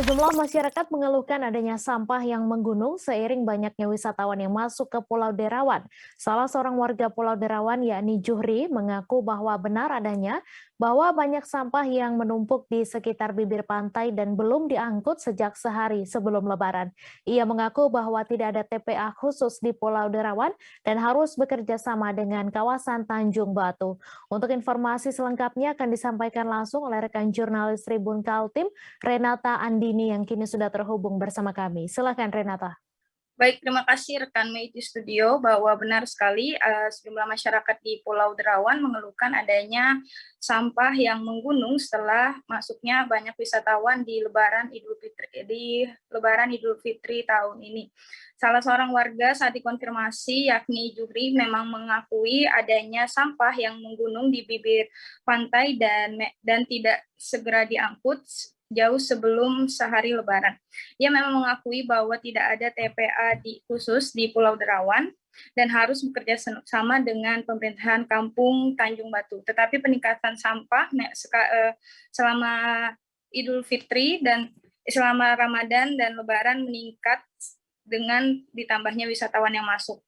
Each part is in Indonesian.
Sejumlah masyarakat mengeluhkan adanya sampah yang menggunung seiring banyaknya wisatawan yang masuk ke Pulau Derawan. Salah seorang warga Pulau Derawan, yakni Juhri, mengaku bahwa benar adanya bahwa banyak sampah yang menumpuk di sekitar bibir pantai dan belum diangkut sejak sehari sebelum Lebaran. Ia mengaku bahwa tidak ada TPA khusus di Pulau Derawan dan harus bekerja sama dengan kawasan Tanjung Batu. Untuk informasi selengkapnya akan disampaikan langsung oleh rekan jurnalis Tribun Kaltim, Renata Andini yang kini sudah terhubung bersama kami. Silakan Renata. Baik, terima kasih rekan Mei di studio bahwa benar sekali sejumlah masyarakat di Pulau Derawan mengeluhkan adanya sampah yang menggunung setelah masuknya banyak wisatawan di Lebaran Idul Fitri tahun ini. Salah seorang warga saat dikonfirmasi yakni Juhri memang mengakui adanya sampah yang menggunung di bibir pantai dan tidak segera diangkut jauh sebelum sehari Lebaran. Ia memang mengakui bahwa tidak ada TPA khusus di Pulau Derawan dan harus bekerja sama dengan pemerintahan Kampung Tanjung Batu. Tetapi peningkatan sampah selama Idul Fitri dan selama Ramadan dan Lebaran meningkat dengan ditambahnya wisatawan yang masuk.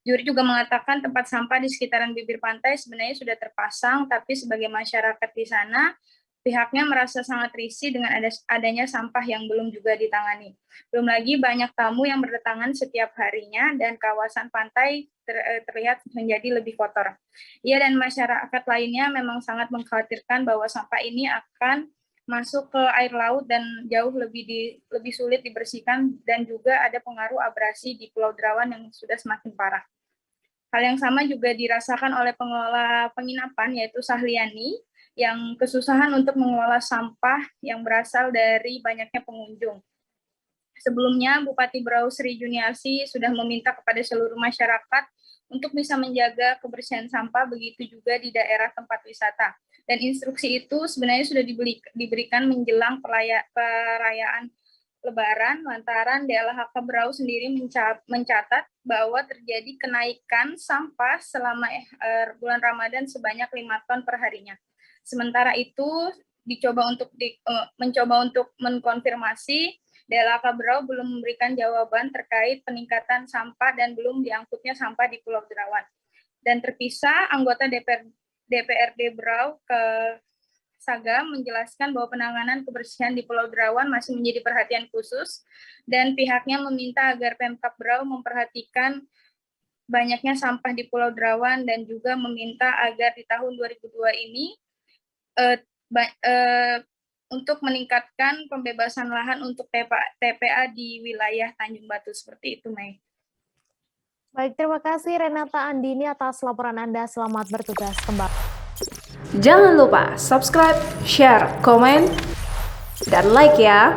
Juri juga mengatakan tempat sampah di sekitaran bibir pantai sebenarnya sudah terpasang, tapi sebagai masyarakat di sana, pihaknya merasa sangat risih dengan adanya sampah yang belum juga ditangani. Belum lagi banyak tamu yang berdatangan setiap harinya dan kawasan pantai terlihat menjadi lebih kotor. Ia dan masyarakat lainnya memang sangat mengkhawatirkan bahwa sampah ini akan masuk ke air laut dan jauh lebih sulit dibersihkan dan juga ada pengaruh abrasi di Pulau Derawan yang sudah semakin parah. Hal yang sama juga dirasakan oleh pengelola penginapan yaitu Sahliani yang kesusahan untuk mengelola sampah yang berasal dari banyaknya pengunjung. Sebelumnya, Bupati Berau Sri Juniarsi sudah meminta kepada seluruh masyarakat untuk bisa menjaga kebersihan sampah, begitu juga di daerah tempat wisata. Dan instruksi itu sebenarnya sudah diberikan menjelang perayaan Lebaran, lantaran DLHK Berau sendiri mencatat bahwa terjadi kenaikan sampah selama bulan Ramadan sebanyak 5 ton per harinya. Sementara itu, mencoba untuk mengkonfirmasi, DLHK Berau belum memberikan jawaban terkait peningkatan sampah dan belum diangkutnya sampah di Pulau Derawan. Dan terpisah, anggota DPRD Berau ke Sagam menjelaskan bahwa penanganan kebersihan di Pulau Derawan masih menjadi perhatian khusus dan pihaknya meminta agar Pemkab Berau memperhatikan banyaknya sampah di Pulau Derawan dan juga meminta agar di tahun 2002 ini untuk meningkatkan pembebasan lahan untuk TPA di wilayah Tanjung Batu seperti itu, Mei. Baik, terima kasih Renata Andini atas laporan Anda. Selamat bertugas kembali. Jangan lupa subscribe, share, komen, dan like ya.